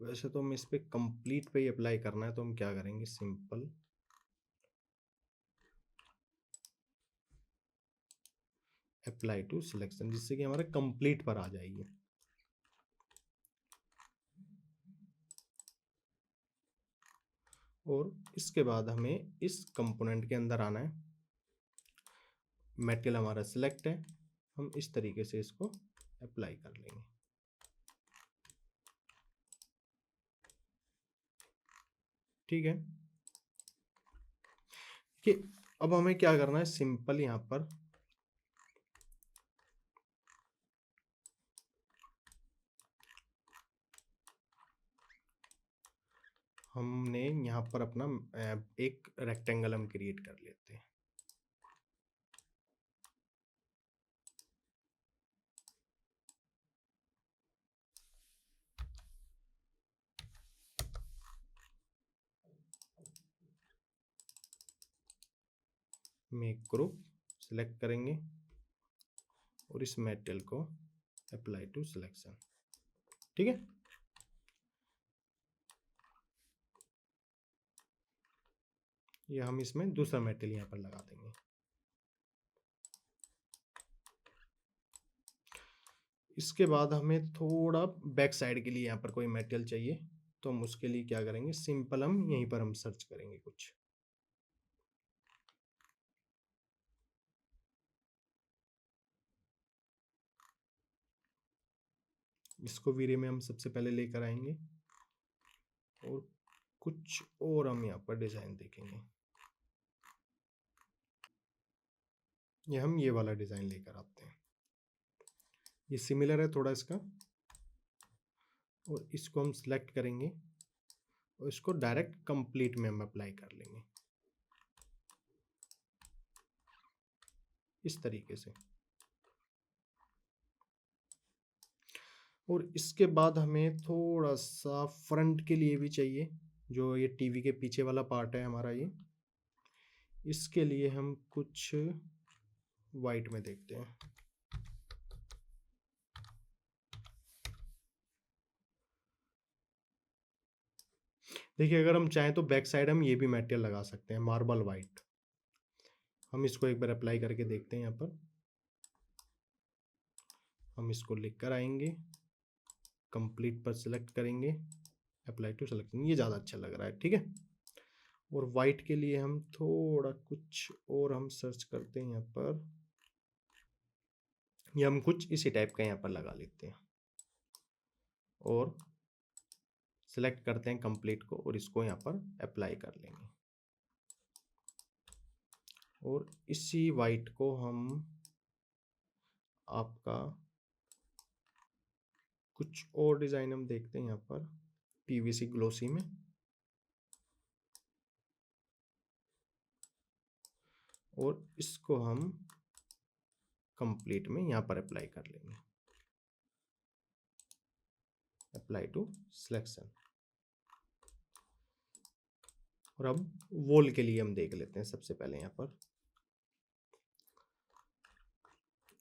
Speaker 1: वैसे तो हम इस पे कंप्लीट पे ही अप्लाई करना है, तो हम क्या करेंगे, सिंपल अप्लाई टू सिलेक्शन, जिससे कि हमारे कंप्लीट पर आ जाएगी। और इसके बाद हमें इस कंपोनेंट के अंदर आना है, मेटेरियल हमारा सिलेक्ट है, हम इस तरीके से इसको अप्लाई कर लेंगे। ठीक है कि अब हमें क्या करना है, सिंपल यहाँ पर हमने यहाँ पर अपना एक रेक्टेंगल हम क्रिएट कर लेते हैं। मेक ग्रुप सिलेक्ट करेंगे और इस मेटेरियल को अप्लाई टू सिलेक्शन। ठीक है, ये हम इसमें दूसरा मेटेरियल यहाँ पर लगा देंगे। इसके बाद हमें थोड़ा बैक साइड के लिए यहाँ पर कोई मेटेरियल चाहिए, तो हम उसके लिए क्या करेंगे, सिंपल हम यहीं पर हम सर्च करेंगे कुछ। इसको वीरे में हम सबसे पहले लेकर आएंगे और कुछ और हम यहाँ पर डिजाइन देखेंगे। ये वाला डिजाइन लेकर आते हैं, ये सिमिलर है थोड़ा इसका, और इसको हम सिलेक्ट करेंगे और इसको डायरेक्ट कंप्लीट में हम अप्लाई कर लेंगे इस तरीके से। और इसके बाद हमें थोड़ा सा फ्रंट के लिए भी चाहिए, जो ये टीवी के पीछे वाला पार्ट है हमारा, ये इसके लिए हम कुछ वाइट में देखते हैं। देखिए, अगर हम चाहें तो बैक साइड हम ये भी मटेरियल लगा सकते हैं, मार्बल वाइट। हम इसको एक बार अप्लाई करके देखते हैं। यहाँ पर हम इसको लिख कर आएंगे, कंप्लीट पर सिलेक्ट करेंगे, अप्लाई टू सिलेक्शन, ये ज़्यादा अच्छा लग रहा है। ठीक है, और वाइट के लिए हम थोड़ा कुछ और हम सर्च करते हैं यहाँ पर, ये हम कुछ इसी टाइप का यहाँ पर लगा लेते हैं और सिलेक्ट करते हैं कंप्लीट को और इसको यहाँ पर अप्लाई कर लेंगे। और इसी वाइट को हम आपका कुछ और डिजाइन हम देखते हैं यहाँ पर पीवीसी ग्लोसी में, और इसको हम कंप्लीट में यहाँ पर अप्लाई कर लेंगे, अप्लाई टू सिलेक्शन। और अब वॉल के लिए हम देख लेते हैं सबसे पहले। यहाँ पर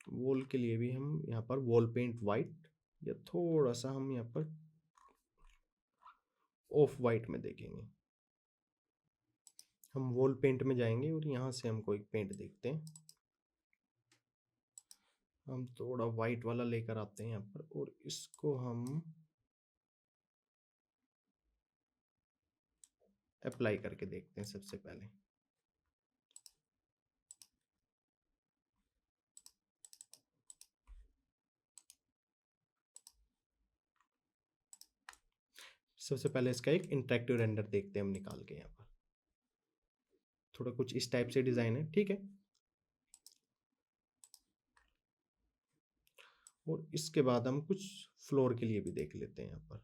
Speaker 1: वॉल के लिए भी हम यहाँ पर वॉल पेंट वाइट या थोड़ा सा हम यहाँ पर ऑफ वाइट में देखेंगे। हम वॉल पेंट में जाएंगे और यहाँ से हमको एक पेंट देखते हैं, हम थोड़ा वाइट वाला लेकर आते हैं यहाँ पर और इसको हम अप्लाई करके देखते हैं सबसे पहले। सबसे पहले इसका एक इंटरेक्टिव रेंडर देखते हैं हम निकाल के। यहाँ पर थोड़ा कुछ इस टाइप से डिजाइन है। ठीक है, और इसके बाद हम कुछ फ्लोर के लिए भी देख लेते हैं। यहाँ पर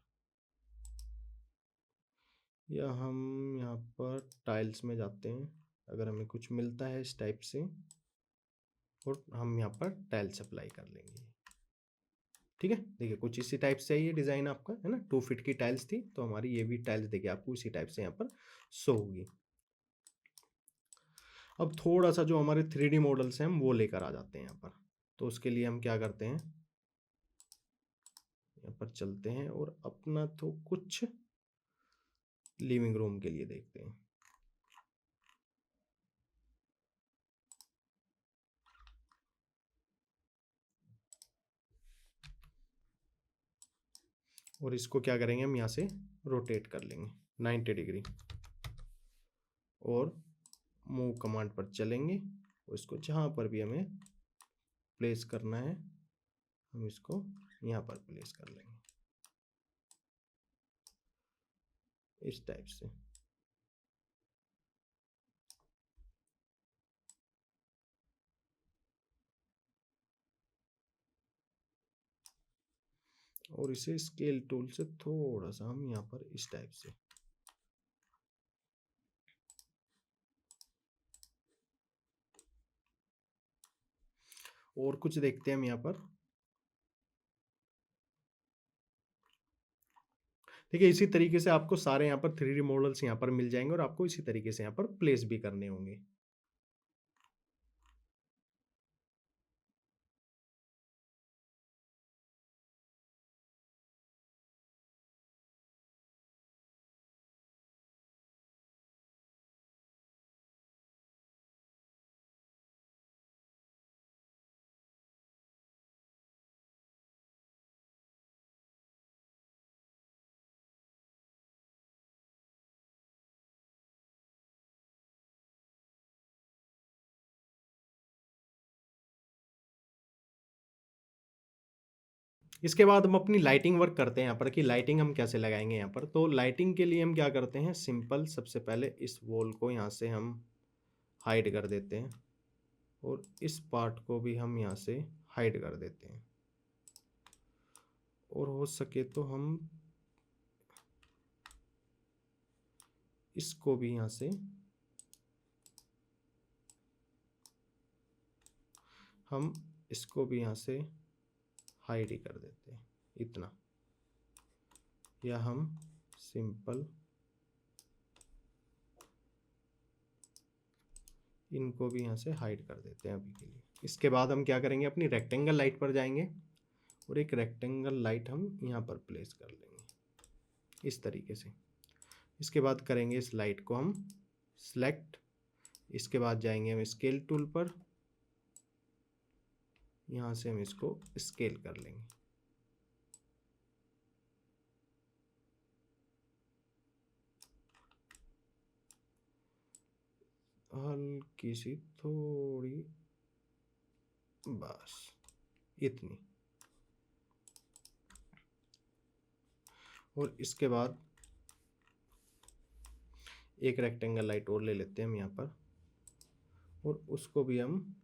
Speaker 1: या हम यहाँ पर टाइल्स में जाते हैं, अगर हमें कुछ मिलता है इस टाइप से, और हम यहाँ पर टाइल्स अप्लाई कर लेंगे। ठीक है, देखिए कुछ इसी टाइप से ये डिज़ाइन आपका है ना। 2 फीट की टाइल्स थी, तो हमारी ये भी टाइल्स देखिए आपको इसी टाइप से यहाँ पर शो होगी। अब थोड़ा सा जो हमारे 3D मॉडल्स हैं हम वो लेकर आ जाते हैं यहाँ पर। तो उसके लिए हम क्या करते हैं, यहाँ पर चलते हैं और अपना तो कुछ लिविंग रूम के लिए देखते हैं। और इसको क्या करेंगे, हम यहाँ से रोटेट कर लेंगे 90 डिग्री और मूव कमांड पर चलेंगे। और इसको जहाँ पर भी हमें प्लेस करना है हम इसको यहाँ पर प्लेस कर लेंगे इस टाइप से। और इसे स्केल टूल से थोड़ा सा हम यहाँ पर इस टाइप से, और कुछ देखते हैं हम यहाँ पर। देखिए इसी तरीके से आपको सारे यहाँ पर 3D मॉडल्स यहाँ पर मिल जाएंगे और आपको इसी तरीके से यहाँ पर प्लेस भी करने होंगे। इसके बाद हम अपनी लाइटिंग वर्क करते हैं यहाँ पर कि लाइटिंग हम कैसे लगाएंगे यहाँ पर। तो लाइटिंग के लिए हम क्या करते हैं, सिंपल सबसे पहले इस वॉल को यहाँ से हम हाइड कर देते हैं और इस पार्ट को भी हम यहाँ से हाइड कर देते हैं। और हो सके तो हम इसको भी यहाँ से यहाँ से हाइड ही कर देते हैं इतना, या हम सिंपल इनको भी यहाँ से हाइड कर देते हैं अभी के लिए। इसके बाद हम क्या करेंगे, अपनी रेक्टेंगल लाइट पर जाएंगे और एक रेक्टेंगल लाइट हम यहाँ पर प्लेस कर लेंगे इस तरीके से। इसके बाद करेंगे इस लाइट को हम सिलेक्ट। इसके बाद जाएंगे हम स्केल टूल पर, यहाँ से हम इसको स्केल कर लेंगे। हल्की सी थोड़ी, बस इतनी। और इसके बाद एक रेक्टेंगल लाइट और ले लेते हैं हम यहाँ पर और उसको भी हम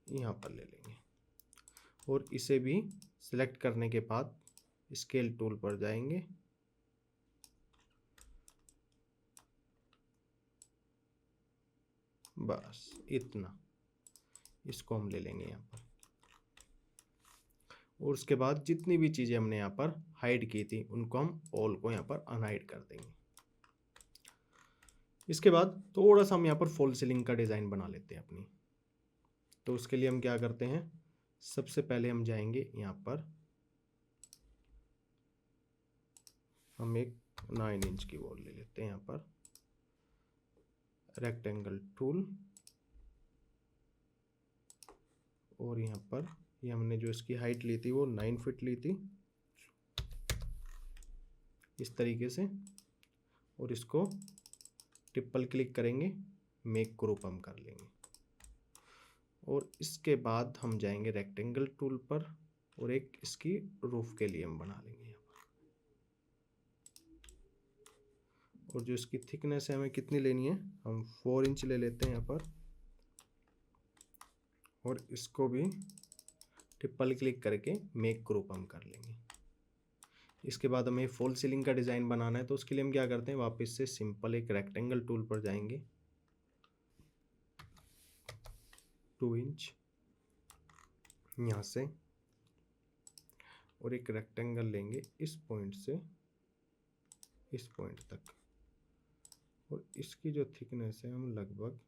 Speaker 1: यहाँ पर ले लेंगे। और इसे भी सिलेक्ट करने के बाद स्केल टूल पर जाएंगे, बस इतना, इसको हम ले लेंगे यहाँ पर। और उसके बाद जितनी भी चीज़ें हमने यहाँ पर हाइड की थी उनको हम ऑल को यहाँ पर अनहाइड कर देंगे। इसके बाद थोड़ा सा हम यहाँ पर फॉल सीलिंग का डिज़ाइन बना लेते हैं अपनी। तो उसके लिए हम क्या करते हैं, सबसे पहले हम जाएंगे यहाँ पर, हम एक 9 इंच की वॉल ले लेते हैं यहाँ पर, रेक्टेंगल टूल, और यहाँ पर ये हमने जो इसकी हाइट ली थी वो 9 फीट ली थी इस तरीके से। और इसको ट्रिपल क्लिक करेंगे, मेक ग्रुप हम कर लेंगे। और इसके बाद हम जाएंगे रेक्टेंगल टूल पर और एक इसकी रूफ के लिए हम बना लेंगे यहाँ पर। और जो इसकी थिकनेस है हमें कितनी लेनी है, हम 4 इंच ले लेते हैं यहाँ पर। और इसको भी ट्रिपल क्लिक करके मेक ग्रुप हम कर लेंगे। इसके बाद हमें फॉल सीलिंग का डिज़ाइन बनाना है, तो उसके लिए हम क्या करते हैं, वापस से सिंपल एक रेक्टेंगल टूल पर जाएंगे, 2 इंच यहाँ से, और एक रेक्टेंगल लेंगे इस पॉइंट से इस पॉइंट तक, और इसकी जो थिकनेस है हम लगभग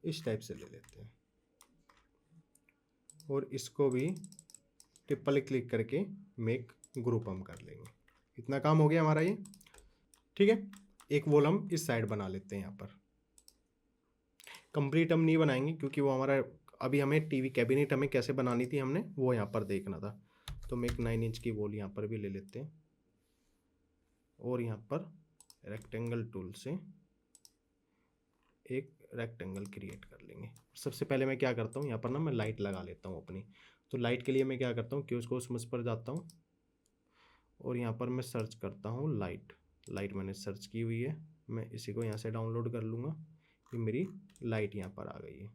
Speaker 1: इस टाइप से ले लेते हैं, और इसको भी ट्रिपल क्लिक करके मेक ग्रुप हम कर लेंगे। इतना काम हो गया हमारा ये, ठीक है। एक वॉल हम इस साइड बना लेते हैं, यहाँ पर कंप्लीट हम नहीं बनाएंगे क्योंकि वो हमारा अभी हमें टीवी कैबिनेट हमें कैसे बनानी थी हमने वो यहाँ पर देखना था, तो हम एक 9 इंच की वॉल यहाँ पर भी ले लेते हैं, और यहाँ पर रेक्टेंगल टूल से एक रेक्टेंगल क्रिएट कर लेंगे। सबसे पहले मैं क्या करता हूँ, यहाँ पर ना मैं लाइट लगा लेता हूँ अपनी, तो लाइट के लिए मैं क्या करता हूँ कि उसको उसमें पर जाता हूँ, और यहाँ पर मैं सर्च करता हूँ लाइट मैंने सर्च की हुई है, मैं इसी को यहाँ से डाउनलोड कर लूँगा, ये मेरी लाइट यहाँ पर आ गई है।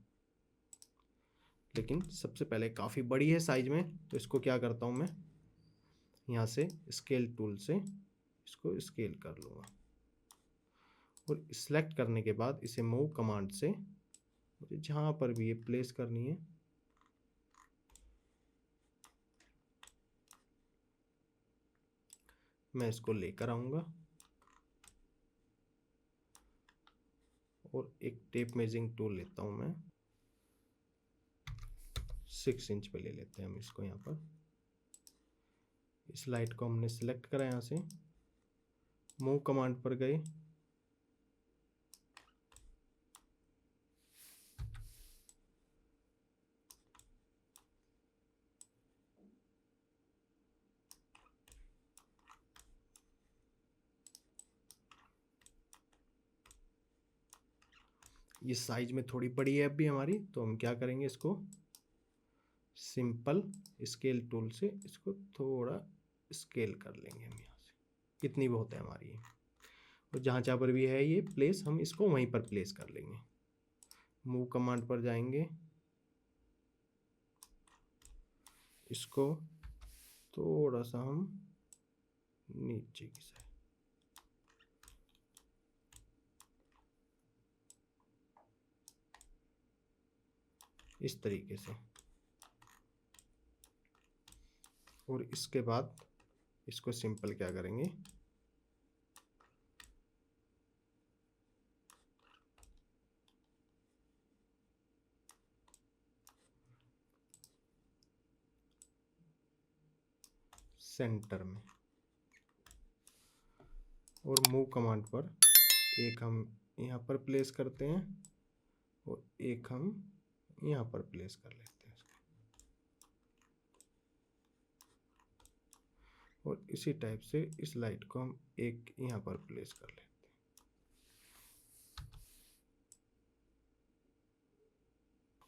Speaker 1: लेकिन सबसे पहले काफ़ी बड़ी है साइज में, तो इसको क्या करता हूँ मैं यहाँ से स्केल टूल से इसको स्केल कर लूँगा, और सिलेक्ट करने के बाद इसे मूव कमांड से मुझे जहाँ पर भी ये प्लेस करनी है मैं इसको लेकर आऊँगा, और एक टेप मेजरिंग टूल लेता हूँ मैं, 6 इंच पे ले लेते हैं हम इसको। यहाँ पर इस लाइट को हमने सिलेक्ट करा, यहाँ से मूव कमांड पर गए, ये साइज में थोड़ी बड़ी है अभी हमारी, तो हम क्या करेंगे, इसको सिंपल स्केल टूल से इसको थोड़ा स्केल कर लेंगे हम यहाँ से, इतनी बहुत है हमारी ये, और जहाँ जहाँ पर भी है ये प्लेस हम इसको वहीं पर प्लेस कर लेंगे। मूव कमांड पर जाएंगे, इसको थोड़ा सा हम नीचे की साइड, इस तरीके से, और इसके बाद इसको सिंपल क्या करेंगे, सेंटर में, और मूव कमांड पर एक हम यहाँ पर प्लेस करते हैं, और एक हम यहाँ पर प्लेस कर लेते हैं इसको, और इसी टाइप से इस लाइट को हम एक यहाँ पर प्लेस कर लेते हैं,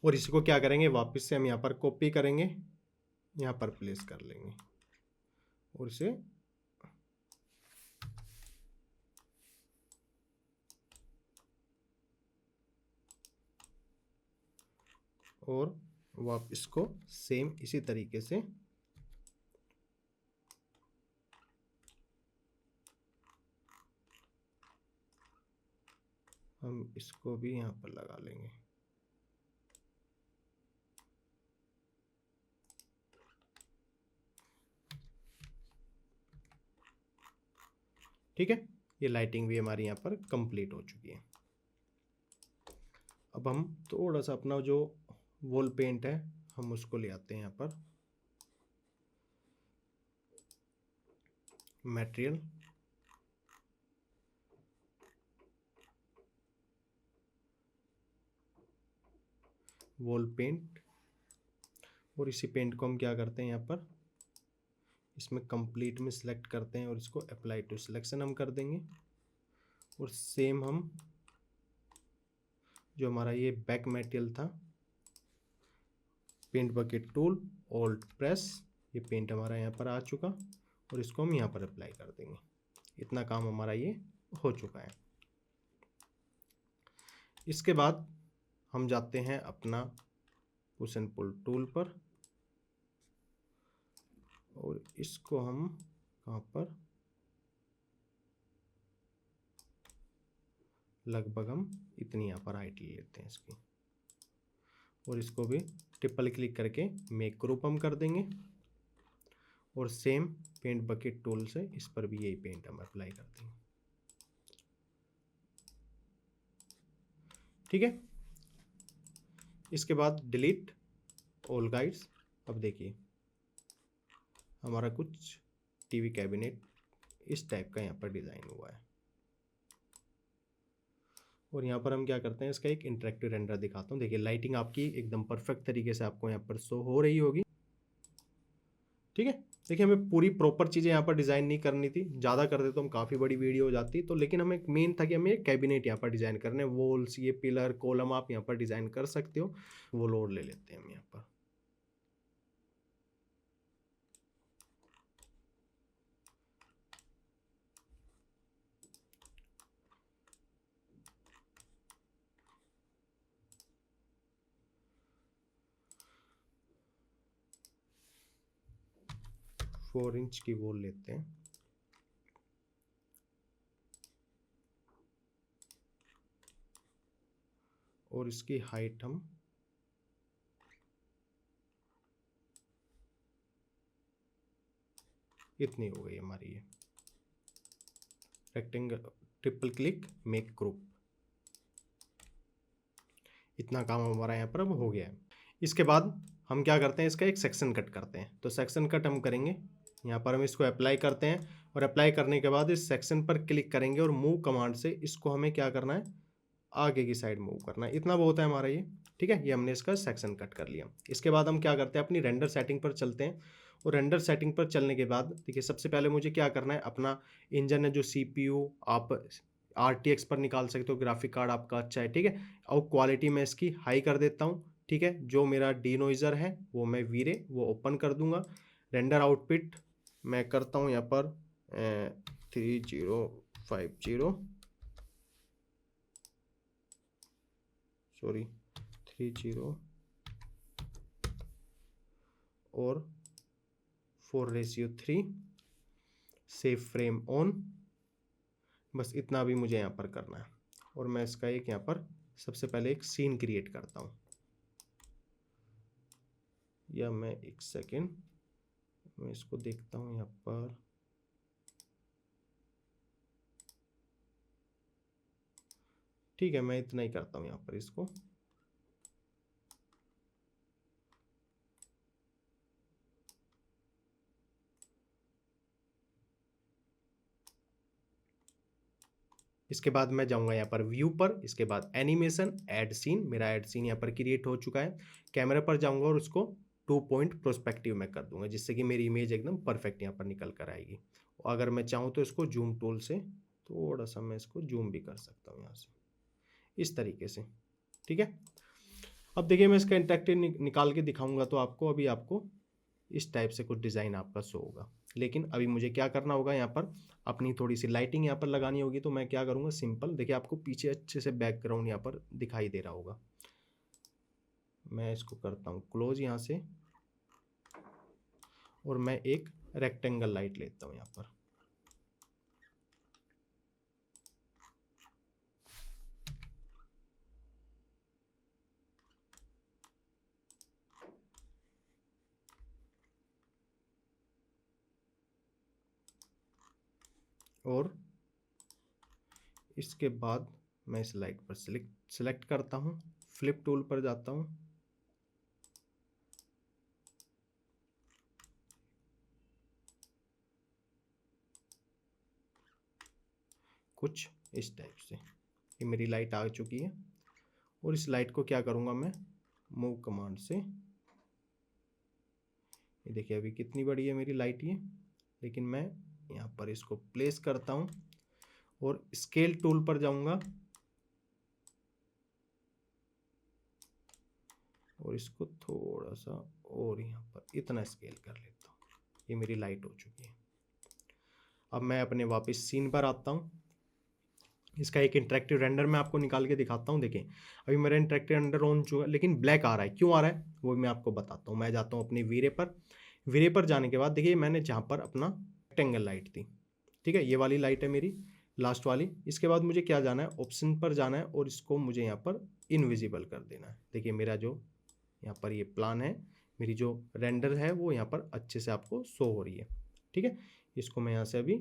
Speaker 1: और इसी को क्या करेंगे, वापस से हम यहाँ पर कॉपी करेंगे, यहाँ पर प्लेस कर लेंगे, और इसे और वापस इसको सेम इसी तरीके से हम इसको भी यहाँ पर लगा लेंगे। ठीक है, ये लाइटिंग भी हमारी यहाँ पर कंप्लीट हो चुकी है। अब हम थोड़ा सा अपना जो वॉल पेंट है हम उसको ले आते हैं यहाँ पर, मटेरियल, वॉल पेंट, और इसी पेंट को हम क्या करते हैं, यहाँ पर इसमें कंप्लीट में सिलेक्ट करते हैं, और इसको अप्लाई टू सिलेक्शन हम कर देंगे, और सेम हम जो हमारा ये बैक मटेरियल था, paint bucket tool, alt press, ये पेंट हमारा यहाँ पर आ चुका, और इसको हम यहाँ पर अप्लाई कर देंगे। इतना काम हमारा ये हो चुका है। इसके बाद हम जाते हैं अपना पुश एंड पुल टूल पर, और इसको हम कहाँ पर, लगभग हम इतनी यहाँ पर हाइट ले लेते हैं इसकी, और इसको भी ट्रिपल क्लिक करके मेक ग्रुप हम कर देंगे, और सेम पेंट बकेट टूल से इस पर भी यही पेंट हम अप्लाई कर देंगे। ठीक है, इसके बाद डिलीट ऑल गाइड्स। अब देखिए हमारा कुछ टीवी कैबिनेट इस टाइप का यहाँ पर डिज़ाइन हुआ है, और यहाँ पर हम क्या करते हैं, इसका एक इंटरेक्टिव रेंडर दिखाता हूँ। देखिए लाइटिंग आपकी एकदम परफेक्ट तरीके से आपको यहाँ पर शो हो रही होगी। ठीक है, देखिए हमें पूरी प्रॉपर चीज़ें यहाँ पर डिज़ाइन नहीं करनी थी, ज़्यादा कर दे तो हम काफ़ी बड़ी वीडियो हो जाती तो, लेकिन हमें मेन था कि हमें एक कैबिनेट यहाँ पर डिज़ाइन करने, वॉल्स, ये पिलर कॉलम आप यहाँ पर डिज़ाइन कर सकते हो। वो लोड ले लेते हैं हम यहाँ पर। फोर इंच की वॉल लेते हैं, और इसकी हाइट हम इतनी हो गई हमारी, ये rectangle, triple click make group, इतना काम हमारा यहाँ पर अब हो गया है। इसके बाद हम क्या करते हैं, इसका एक सेक्शन कट करते हैं। तो सेक्शन कट हम करेंगे, यहाँ पर हम इसको अप्लाई करते हैं, और अप्लाई करने के बाद इस सेक्शन पर क्लिक करेंगे, और मूव कमांड से इसको हमें क्या करना है, आगे की साइड मूव करना है। इतना बहुत है हमारा ये। ठीक है, ये हमने इसका सेक्शन कट कर लिया। इसके बाद हम क्या करते हैं, अपनी रेंडर सेटिंग पर चलते हैं, और रेंडर सेटिंग पर चलने के बाद देखिए सबसे पहले मुझे क्या करना है, अपना इंजन है जो CPU आप RTX पर निकाल सकते हो, ग्राफिक कार्ड आपका अच्छा है। ठीक है, और क्वालिटी मैं इसकी हाई कर देता हूँ। ठीक है, जो मेरा डीनोइज़र है वो मैं वीरे वो ओपन कर दूंगा। रेंडर आउटपुट मैं करता हूँ यहाँ पर 3050 सॉरी 30 और 4:3, सेव फ्रेम ऑन, बस इतना भी मुझे यहाँ पर करना है। और मैं इसका एक यहाँ पर सबसे पहले एक सीन क्रिएट करता हूँ, या मैं एक सेकेंड मैं इसको देखता हूँ यहाँ पर। ठीक है, मैं इतना ही करता हूँ यहाँ पर इसको। इसके बाद मैं जाऊंगा यहाँ पर व्यू पर, इसके बाद एनिमेशन, ऐड सीन, मेरा ऐड सीन यहाँ पर क्रिएट हो चुका है। कैमरे पर जाऊंगा और उसको 2 पॉइंट प्रोस्पेक्टिव में कर दूंगा, जिससे कि मेरी इमेज एकदम परफेक्ट यहाँ पर निकल कर आएगी। अगर मैं चाहूँ तो इसको जूम टूल से थोड़ा सा मैं इसको जूम भी कर सकता हूँ यहाँ से, इस तरीके से। ठीक है, अब देखिए मैं इसका इंटरेक्टिव निकाल के दिखाऊंगा तो आपको, अभी आपको इस टाइप से कुछ डिज़ाइन आपका शो होगा। लेकिन अभी मुझे क्या करना होगा, यहाँ पर अपनी थोड़ी सी लाइटिंग यहाँ पर लगानी होगी। तो मैं क्या करूँगा, सिंपल, देखिए आपको पीछे अच्छे से बैकग्राउंड यहाँ पर दिखाई दे रहा होगा। मैं इसको करता हूँ क्लोज यहाँ से, और मैं एक रेक्टेंगल लाइट लेता हूँ यहाँ पर। और इसके बाद मैं इस लाइट पर सिलेक्ट करता हूँ, फ्लिप टूल पर जाता हूँ, कुछ इस टाइप से। ये मेरी लाइट आ चुकी है, और इस लाइट को क्या करूँगा मैं, मूव कमांड से, ये देखिए अभी कितनी बड़ी है मेरी लाइट ये। लेकिन मैं यहाँ पर इसको प्लेस करता हूँ, और स्केल टूल पर जाऊँगा, और इसको थोड़ा सा और यहाँ पर इतना स्केल कर लेता हूँ। ये मेरी लाइट हो चुकी है। अब मैं अपने वापस सीन पर आता हूँ, इसका एक इंटरेक्टिव रेंडर मैं आपको निकाल के दिखाता हूँ। देखें, अभी मेरा इंटरेक्टिव रेंडर ऑन चुका है, लेकिन ब्लैक आ रहा है। क्यों आ रहा है वो मैं आपको बताता हूँ। मैं जाता हूँ अपनी वीरे पर। वीरे पर जाने के बाद देखिए मैंने जहाँ पर अपना रेक्टेंगल लाइट थी, ठीक है, ये वाली लाइट है मेरी लास्ट वाली। इसके बाद मुझे क्या जाना है, ऑप्शन पर जाना है और इसको मुझे यहाँ पर इनविजिबल कर देना है। देखिए मेरा जो यहाँ पर ये प्लान है, मेरी जो रेंडर है वो यहाँ पर अच्छे से आपको शो हो रही है, ठीक है। इसको मैं यहाँ से अभी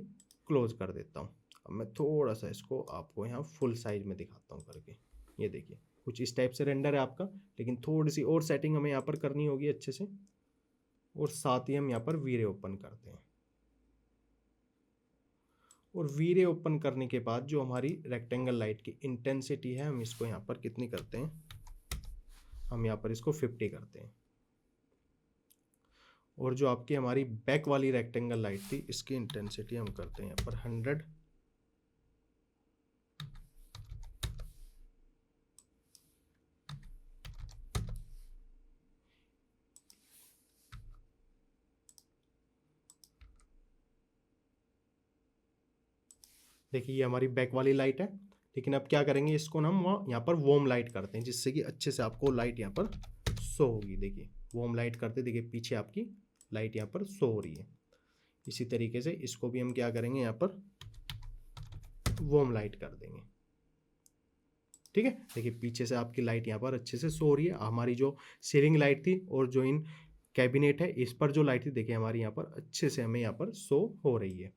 Speaker 1: क्लोज कर देता हूँ। अब मैं थोड़ा सा इसको आपको यहाँ फुल साइज में दिखाता हूँ करके। ये देखिए कुछ इस टाइप से रेंडर है आपका, लेकिन थोड़ी सी और सेटिंग हमें यहाँ पर करनी होगी अच्छे से। और साथ ही हम यहाँ पर वीरे ओपन करते हैं। और वीरे ओपन करने के बाद जो हमारी रेक्टेंगल लाइट की इंटेंसिटी है, हम इसको यहाँ पर कितनी करते हैं, हम यहाँ पर इसको 50 करते हैं। और जो आपकी हमारी बैक वाली रेक्टेंगल लाइट थी, इसकी इंटेंसिटी हम करते हैं यहाँ पर 100। देखिए ये हमारी बैक वाली लाइट है, लेकिन अब क्या करेंगे, इसको ना हम यहाँ पर वॉर्म लाइट करते हैं, जिससे कि अच्छे से आपको लाइट यहाँ पर शो होगी। देखिए वॉर्म लाइट करते, देखिए पीछे आपकी लाइट यहाँ पर शो हो रही है। इसी तरीके से इसको भी हम क्या करेंगे, यहाँ पर वॉर्म लाइट कर देंगे, ठीक है। देखिए पीछे से आपकी लाइट यहाँ पर अच्छे से शो हो रही है। हमारी जो सीलिंग लाइट थी और जो इन कैबिनेट है इस पर जो लाइट थी, देखिए हमारी यहाँ पर अच्छे से हमें यहाँ पर शो हो रही है।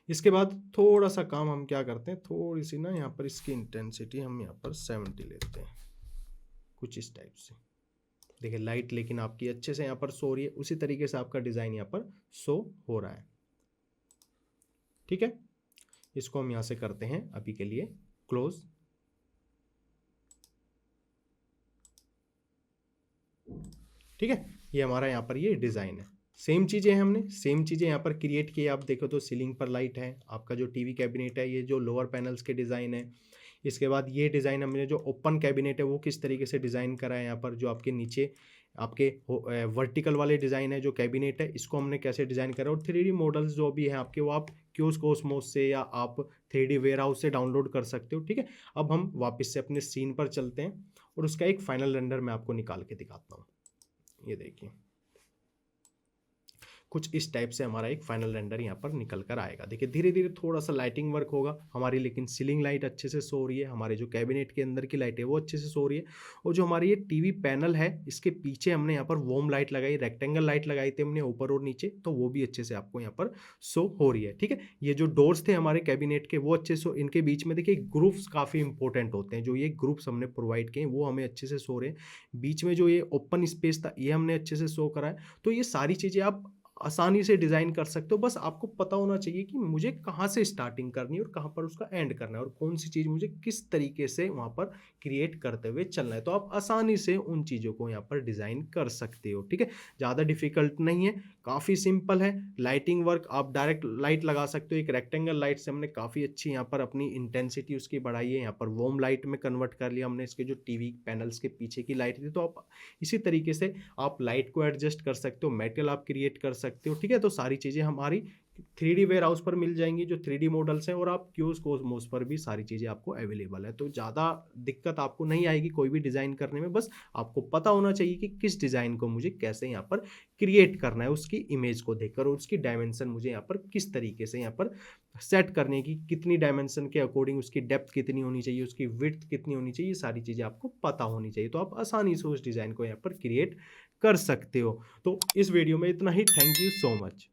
Speaker 1: इसके बाद थोड़ा सा काम हम क्या करते हैं, थोड़ी सी ना यहाँ पर इसकी इंटेंसिटी हम यहाँ पर 70 लेते हैं, कुछ इस टाइप से। देखिए लाइट लेकिन आपकी अच्छे से यहाँ पर शो हो रही है, उसी तरीके से आपका डिज़ाइन यहाँ पर शो हो रहा है, ठीक है। इसको हम यहाँ से करते हैं अभी के लिए क्लोज। ठीक है, ये हमारा यहाँ पर ये डिज़ाइन है। सेम चीज़ें हमने सेम चीज़ें यहाँ पर क्रिएट की। आप देखो तो सीलिंग पर लाइट है, आपका जो टीवी कैबिनेट है, ये जो लोअर पैनल्स के डिज़ाइन है। इसके बाद ये डिज़ाइन हमने जो ओपन कैबिनेट है वो किस तरीके से डिज़ाइन करा है। यहाँ पर जो आपके नीचे आपके वर्टिकल वाले डिज़ाइन है जो कैबिनेट है, इसको हमने कैसे डिज़ाइन करा। और 3D मॉडल्स जो भी हैं आपके, वो आप क्यूस्कोसमोस से या आप 3D वेयरहाउस से डाउनलोड कर सकते हो, ठीक है। अब हम वापस से अपने सीन पर चलते हैं और उसका एक फाइनल रेंडर मैं आपको निकाल के दिखाता हूँ। ये देखिए कुछ इस टाइप से हमारा एक फाइनल रेंडर यहाँ पर निकल कर आएगा। देखिए धीरे धीरे थोड़ा सा लाइटिंग वर्क होगा हमारी, लेकिन सीलिंग लाइट अच्छे से सो रही है, हमारे जो कैबिनेट के अंदर की लाइट है वो अच्छे से सो रही है। और जो हमारी ये टीवी पैनल है, इसके पीछे हमने यहाँ पर वॉर्म लाइट लगाई, रेक्टेंगल लाइट लगाई थी हमने ऊपर और नीचे, तो वो भी अच्छे से आपको यहाँ पर शो हो रही है, ठीक है। ये जो डोर्स थे हमारे कैबिनेट के वो अच्छे से, इनके बीच में देखिए ग्रुप्स काफ़ी इंपॉर्टेंट होते हैं। जो ये ग्रुप्स हमने प्रोवाइड किए वो हमें अच्छे से शो रहे हैं। बीच में जो ये ओपन स्पेस था ये हमने अच्छे से शो करा है। तो ये सारी चीज़ें आप आसानी से डिज़ाइन कर सकते हो। बस आपको पता होना चाहिए कि मुझे कहाँ से स्टार्टिंग करनी है और कहाँ पर उसका एंड करना है, और कौन सी चीज़ मुझे किस तरीके से वहाँ पर क्रिएट करते हुए चलना है। तो आप आसानी से उन चीज़ों को यहाँ पर डिज़ाइन कर सकते हो, ठीक है। ज़्यादा डिफिकल्ट नहीं है, काफ़ी सिंपल है। लाइटिंग वर्क आप डायरेक्ट लाइट लगा सकते हो। एक रेक्टेंगल लाइट से हमने काफ़ी अच्छी यहाँ पर अपनी इंटेंसिटी उसकी बढ़ाई है, यहाँ पर वॉर्म लाइट में कन्वर्ट कर लिया हमने इसके जो टीवी पैनल्स के पीछे की लाइट थी। तो आप इसी तरीके से आप लाइट को एडजस्ट कर सकते हो, मेटल आप क्रिएट कर सकते हो, ठीक है। तो सारी चीज़ें हमारी 3D वेयर हाउस पर मिल जाएंगी, जो 3D मॉडल्स हैं, और आप क्यूस्कोसमोस पर भी सारी चीज़ें आपको अवेलेबल है। तो ज़्यादा दिक्कत आपको नहीं आएगी कोई भी डिज़ाइन करने में। बस आपको पता होना चाहिए कि किस डिज़ाइन को मुझे कैसे यहाँ पर क्रिएट करना है, उसकी इमेज को देखकर, और उसकी डायमेंशन मुझे यहाँ पर किस तरीके से यहाँ पर सेट करने की, कितनी डायमेंशन के अकॉर्डिंग उसकी डेप्थ कितनी होनी चाहिए, उसकी विड्थ कितनी होनी चाहिए, ये सारी चीज़ें आपको पता होनी चाहिए। तो आप आसानी से उस डिज़ाइन को यहाँ पर क्रिएट कर सकते हो। तो इस वीडियो में इतना ही। Thank you so much.